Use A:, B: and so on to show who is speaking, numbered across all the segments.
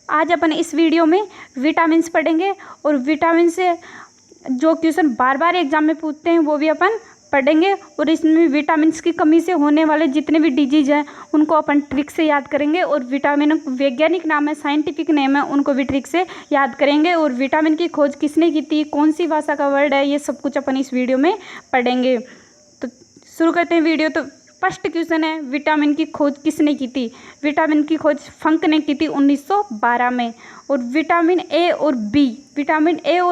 A: आज अपन इस वीडियो में विटामिन्स पढ़ेंगे और विटामिन से जो क्वेश्चन बार बार एग्जाम में पूछते हैं वो भी अपन पढ़ेंगे। और इसमें विटामिन्स की कमी से होने वाले जितने भी डिजीज हैं उनको अपन ट्रिक से याद करेंगे। और विटामिन वैज्ञानिक नाम है, साइंटिफिक नेम है, उनको भी ट्रिक से याद करेंगे। और विटामिन की खोज किसने की थी, कौन सी भाषा का वर्ड है, ये सब कुछ अपन इस वीडियो में पढ़ेंगे। तो शुरू करते हैं वीडियो। तो फर्स्ट क्वेश्चन है, विटामिन की खोज किसने की थी। विटामिन की खोज फंक ने की थी 1912 में। और विटामिन ए और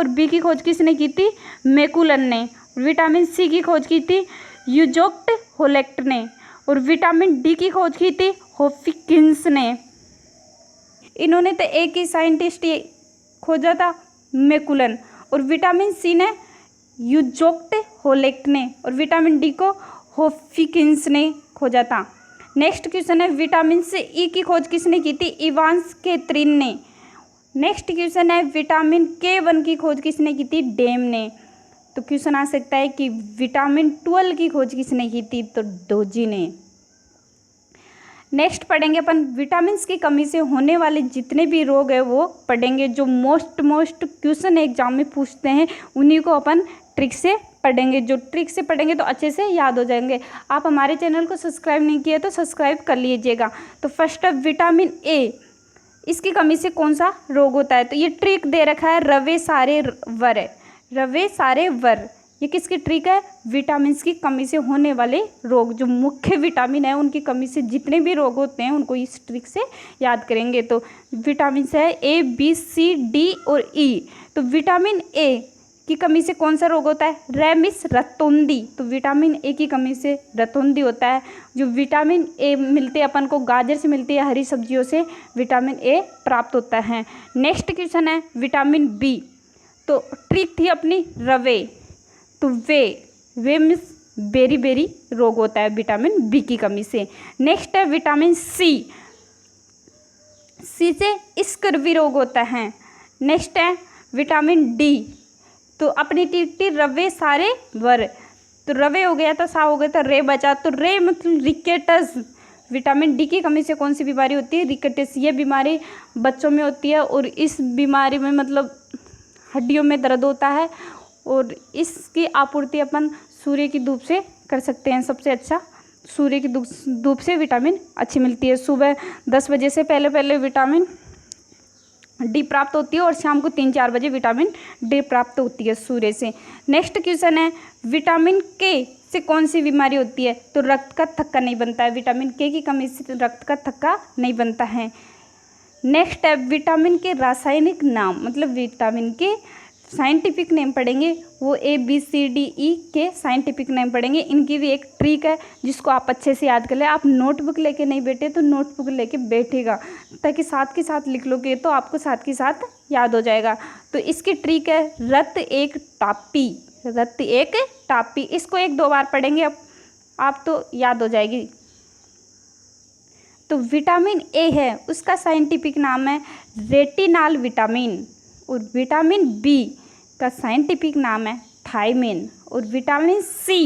A: बी की खोज किसने की थी, मैकुलन ने। विटामिन सी की खोज की थी यूजोक्ट होलेक्ट ने। और विटामिन डी की खोज की थी हॉपकिंस ने। इन्होंने तो एक ही साइंटिस्ट खोजा था, मैकुलन। और विटामिन सी ने यूजोक्ट होलेक्ट ने। और विटामिन डी को हॉपकिंस ने खोजा था। नेक्स्ट क्वेश्चन है, विटामिन से ई की खोज किसने की थी, इवांस केत्रिन ने। नेक्स्ट क्वेश्चन है, विटामिन K1 की खोज किसने की थी, डेम ने। तो क्वेश्चन आ सकता है कि विटामिन 12 की खोज किसने की थी, तो डोजी ने। नेक्स्ट पढ़ेंगे अपन विटामिन की कमी से होने वाले जितने भी रोग है वो पढ़ेंगे। जो मोस्ट क्वेश्चन एग्जाम में पूछते हैं उन्हीं को अपन ट्रिक से पढ़ेंगे। जो ट्रिक से पढ़ेंगे तो अच्छे से याद हो जाएंगे। आप हमारे चैनल को सब्सक्राइब नहीं किया तो सब्सक्राइब कर लीजिएगा। तो फर्स्ट है विटामिन ए, इसकी कमी से कौन सा रोग होता है। तो ये ट्रिक दे रखा है रवे सारे वर है, रवे सारे वर। ये किसकी ट्रिक है, विटामिन की कमी से होने वाले रोग। जो मुख्य विटामिन है उनकी कमी से जितने भी रोग होते हैं उनको इस ट्रिक से याद करेंगे। तो विटामिन है ए, बी, सी, डी और ई। तो विटामिन ए की कमी से कौन सा रोग होता है, रेमिस रतौंधी। तो विटामिन ए की कमी से रतौंधी होता है। जो विटामिन ए मिलते हैं अपन को गाजर से मिलती है, हरी सब्जियों से विटामिन ए प्राप्त होता है। नेक्स्ट क्वेश्चन है विटामिन बी। तो ट्रिक थी अपनी रवे, तो वे मिस बेरी रोग होता है विटामिन बी की कमी से। नेक्स्ट है विटामिन सी, सी से स्कर्वी रोग होता है। नेक्स्ट है विटामिन डी। तो अपनी टी रवे सारे वर। तो रवे हो गया था, सा हो गया था, रे बचा। तो रे मतलब रिकेटस। विटामिन डी की कमी से कौन सी बीमारी होती है, रिकेटस। ये बीमारी बच्चों में होती है और इस बीमारी में मतलब हड्डियों में दर्द होता है। और इसकी आपूर्ति अपन सूर्य की धूप से कर सकते हैं। सबसे अच्छा सूर्य की धूप से विटामिन अच्छी मिलती है। सुबह 10 बजे से पहले विटामिन डी प्राप्त होती है और शाम को 3-4 बजे विटामिन डी प्राप्त होती है सूर्य से। नेक्स्ट क्वेश्चन है, विटामिन के से कौन सी बीमारी होती है। तो रक्त का थक्का नहीं बनता है। विटामिन के की कमी से रक्त का थक्का नहीं बनता है। नेक्स्ट है विटामिन के रासायनिक नाम, मतलब विटामिन के साइंटिफिक नेम पढ़ेंगे। वो ए, बी, सी, डी, ई के साइंटिफिक नेम पढ़ेंगे। इनकी भी एक ट्रिक है जिसको आप अच्छे से याद कर ले। आप नोटबुक लेके नहीं बैठे तो नोटबुक लेके बैठेगा, ताकि साथ के साथ लिख लोगे तो आपको साथ के साथ याद हो जाएगा। तो इसकी ट्रिक है रक्त एक टापी, रक्त एक टापी। इसको 1-2 बार पढ़ेंगे आप तो याद हो जाएगी। तो विटामिन ए है, उसका साइंटिफिक नाम है रेटिनाल विटामिन। और विटामिन बी का साइंटिफिक नाम है थायमिन। और विटामिन सी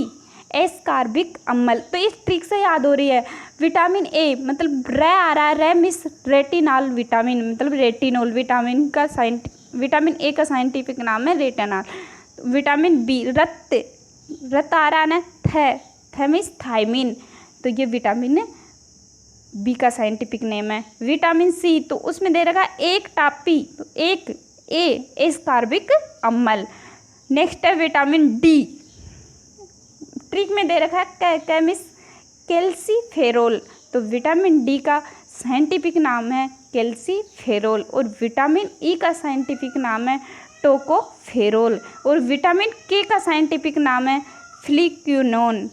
A: एस्कार्बिक अम्ल। तो इस ट्रिक से याद हो रही है। विटामिन ए मतलब रे आ रहा है, रे मिस रेटिनाल विटामिन मतलब रेटिनोल। विटामिन ए का साइंटिफिक नाम है रेटिनॉल। विटामिन बी रक्त आ रहा है ना, थैमिस थायमिन। तो ये विटामिन बी का साइंटिफिक नेम है। विटामिन सी तो उसमें दे रखा है एक टापी, तो एक एस्कार्बिक अम्ल। नेक्स्ट है विटामिन डी, ट्रिक में दे रखा है केमिस कैल्सीफेरोल। तो विटामिन डी का साइंटिफिक नाम है कैल्सीफेरोल। और विटामिन ई का साइंटिफिक नाम है टोकोफेरोल। और विटामिन के का साइंटिफिक नाम है फ्लिक्यूनोन।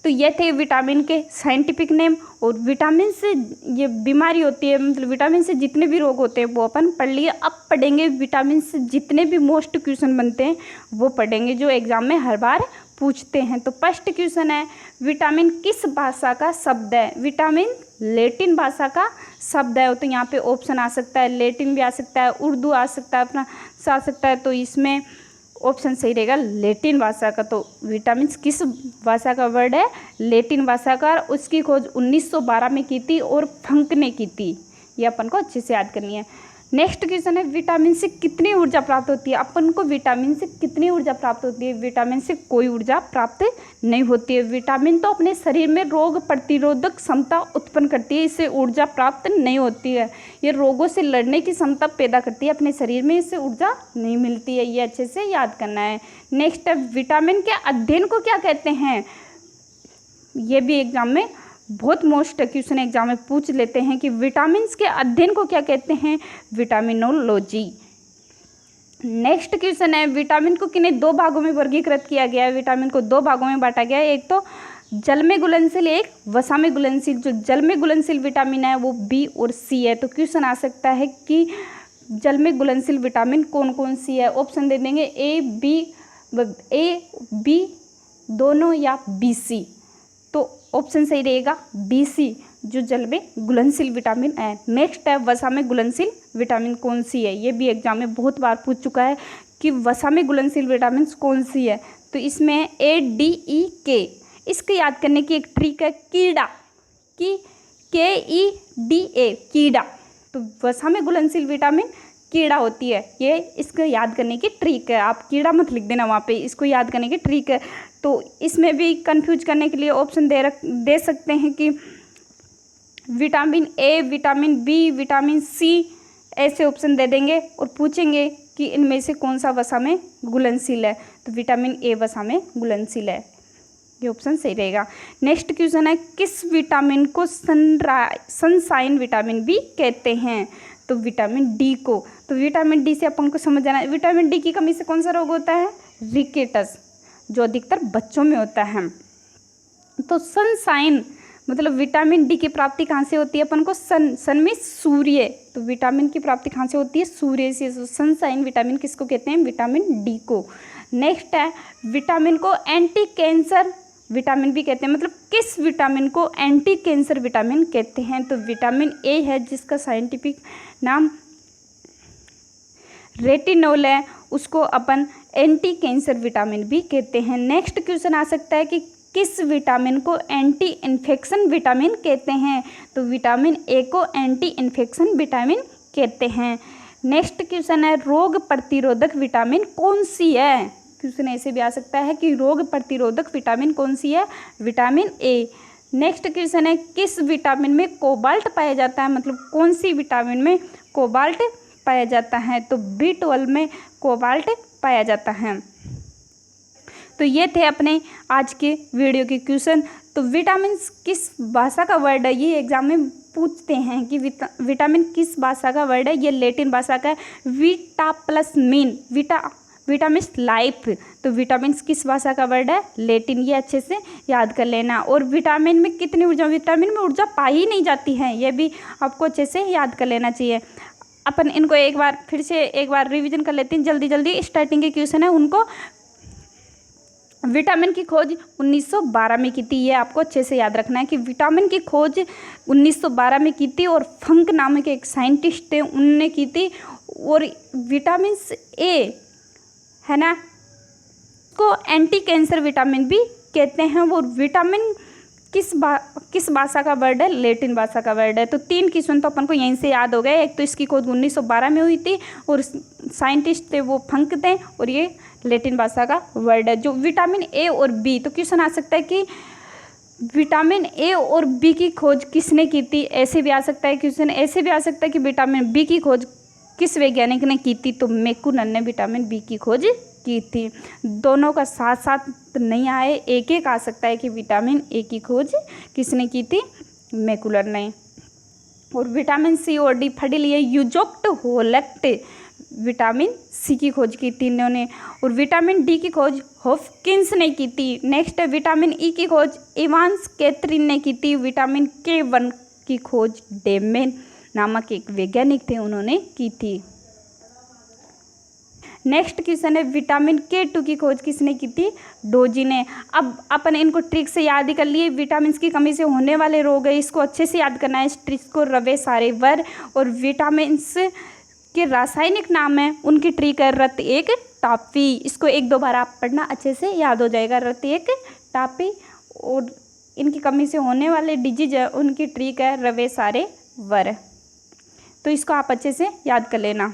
A: तो ये थे विटामिन के साइंटिफिक नेम। और विटामिन से ये बीमारी होती है, मतलब विटामिन से जितने भी रोग होते हैं वो अपन पढ़ लिए। अब पढ़ेंगे विटामिन से जितने भी मोस्ट क्वेश्चन बनते हैं वो पढ़ेंगे, जो एग्जाम में हर बार पूछते हैं। तो फर्स्ट क्वेश्चन है, विटामिन किस भाषा का शब्द है। विटामिन लैटिन भाषा का शब्द है। तो यहाँ पे ऑप्शन आ सकता है, लैटिन भी आ सकता है, उर्दू आ सकता है, अपना आ सकता है। तो इसमें ऑप्शन सही रहेगा लैटिन भाषा का। तो विटामिन किस भाषा का वर्ड है, लैटिन भाषा का। उसकी खोज 1912 में की थी और फंक ने की थी। ये अपन को अच्छे से याद करनी है। नेक्स्ट क्वेश्चन है विटामिन से कितनी ऊर्जा प्राप्त होती है। अपन को विटामिन से कितनी ऊर्जा प्राप्त होती है। विटामिन से कोई ऊर्जा प्राप्त नहीं होती है। विटामिन तो अपने शरीर में रोग प्रतिरोधक क्षमता उत्पन्न करती है, इससे ऊर्जा प्राप्त नहीं होती है। ये रोगों से लड़ने की क्षमता पैदा करती है अपने शरीर में, इससे ऊर्जा नहीं मिलती है। ये अच्छे से याद करना है। नेक्स्ट है विटामिन के अध्ययन को क्या कहते हैं। ये भी एग्जाम में बहुत मोस्ट क्वेश्चन एग्जाम में पूछ लेते हैं कि विटामिन के अध्ययन को क्या कहते हैं। विटामिनोलॉजी। नेक्स्ट क्वेश्चन है विटामिन को किन्हीं दो भागों में वर्गीकृत किया गया है। विटामिन को दो भागों में बांटा गया है, एक तो जल में घुलनशील, एक वसा में घुलनशील। जो जल में घुलनशील विटामिन है वो बी और सी है। तो क्वेश्चन आ सकता है कि जल में घुलनशील विटामिन कौन कौन सी है। ऑप्शन दे देंगे ए बी दोनों या बी सी। तो ऑप्शन सही रहेगा बी सी, जो जल में घुलनशील विटामिन है। नेक्स्ट है वसा में घुलनशील विटामिन कौन सी है। ये भी एग्जाम में बहुत बार पूछ चुका है कि वसा में घुलनशील विटामिन कौन सी है। तो इसमें ADEK। इसको याद करने की एक ट्रिक है कीड़ा की KEDA कीड़ा। तो वसा में घुलनशील विटामिन कीड़ा होती है, ये इसको याद करने की ट्रिक है। आप कीड़ा मत लिख देना वहाँ पे, इसको याद करने की ट्रिक है। तो इसमें भी कंफ्यूज करने के लिए ऑप्शन दे सकते हैं कि vitamin A, vitamin B, vitamin C, ऐसे ऑप्शन दे देंगे और पूछेंगे कि इनमें से कौन सा वसा में घुलनशील है। तो विटामिन ए वसा में घुलनशील है, ये ऑप्शन सही रहेगा। नेक्स्ट क्वेश्चन है किस विटामिन को सनशाइन विटामिन भी कहते हैं। तो विटामिन डी को। तो विटामिन डी से अपन को समझ जाना है विटामिन डी की कमी से कौन सा रोग होता है। रिकेटस, जो अधिकतर बच्चों में होता है। तो सनशाइन मतलब विटामिन डी की प्राप्ति कहाँ से होती है अपन को। सन में सूर्य। तो विटामिन की प्राप्ति कहाँ से होती है, सूर्य से। तो सनशाइन विटामिन किसको कहते हैं, विटामिन डी को। नेक्स्ट है विटामिन को एंटी कैंसर विटामिन भी कहते हैं, मतलब किस विटामिन को एंटी कैंसर विटामिन कहते हैं। तो विटामिन ए है जिसका साइंटिफिक नाम रेटिनोल है, उसको अपन एंटी कैंसर विटामिन भी कहते हैं। नेक्स्ट क्वेश्चन आ सकता है कि किस विटामिन को एंटी इन्फेक्शन विटामिन कहते हैं। तो विटामिन ए को एंटी इन्फेक्शन विटामिन कहते हैं। नेक्स्ट क्वेश्चन है रोग प्रतिरोधक विटामिन कौन सी है। क्वेश्चन ऐसे भी आ सकता है कि रोग प्रतिरोधक विटामिन कौन सी है, विटामिन ए। नेक्स्ट क्वेश्चन है किस विटामिन में कोबाल्ट पाया जाता है, मतलब कौन सी विटामिन में कोबाल्ट पाया जाता है। तो B12 में कोबाल्ट पाया जाता है। तो ये थे अपने आज के वीडियो के क्वेश्चन। तो विटामिन किस भाषा का वर्ड है, ये एग्जाम में पूछते हैं कि विटामिन किस भाषा का वर्ड है। ये लैटिन भाषा का है। विटा प्लस मीन विटामिन लाइफ। तो विटामिन किस भाषा का वर्ड है, लैटिन। ये अच्छे से याद कर लेना। और विटामिन में कितनी ऊर्जा, विटामिन में ऊर्जा पाई नहीं जाती है, ये भी आपको अच्छे से याद कर लेना चाहिए। अपन इनको फिर से एक बार रिवीजन कर लेते हैं जल्दी। स्टार्टिंग के क्वेश्चन है उनको। विटामिन की खोज 1912 में की थी, ये आपको अच्छे से याद रखना है कि विटामिन की खोज 1912 में की थी और फंक नामक एक साइंटिस्ट थे, उनने की थी। और विटामिन ए है ना, को एंटी कैंसर विटामिन भी कहते हैं। वो विटामिन किस भाषा का वर्ड है, लैटिन भाषा का वर्ड है। तो 3 क्वेश्चन तो अपन को यहीं से याद हो गए। एक तो इसकी खोज 1912 में हुई थी और साइंटिस्ट थे वो फंक थे, और ये लैटिन भाषा का वर्ड है। जो विटामिन ए और बी, तो क्वेश्चन आ सकता है कि विटामिन ए और बी की खोज किसने की थी, ऐसे भी आ सकता है क्वेश्चन। ऐसे भी आ सकता है कि विटामिन बी की खोज किस वैज्ञानिक ने की थी। तो मैकुलर ने विटामिन बी की खोज की थी। दोनों का साथ साथ नहीं आए, एक आ सकता है कि विटामिन ए की खोज किसने की थी, मैकुलर ने। और विटामिन सी और डी फटी लिए यूजोक्ट होलेक्ट विटामिन सी की खोज की थी इन्होंने। और विटामिन डी की खोज हॉपकिंस ने की थी। नेक्स्ट है विटामिन ई की खोज इवांस कैथरीन ने की थी। विटामिन K1 की खोज डेमेन नामक एक वैज्ञानिक थे, उन्होंने की थी। नेक्स्ट क्वेश्चन है विटामिन K2 की खोज किसने की थी, डोजी ने। अब अपन इनको ट्रिक से याद ही कर लिए। विटामिन की कमी से होने वाले रोग है, इसको अच्छे से याद करना है इस ट्रिक को, रवे सारे वर। और विटामिन के रासायनिक नाम है, उनकी ट्रिक है रत एक टापी। इसको 1-2 बार आप पढ़ना, अच्छे से याद हो जाएगा, रत एक टापी। और इनकी कमी से होने वाले डिजीज है, उनकी ट्रिक है रवे सारे वर। तो इसको आप अच्छे से याद कर लेना।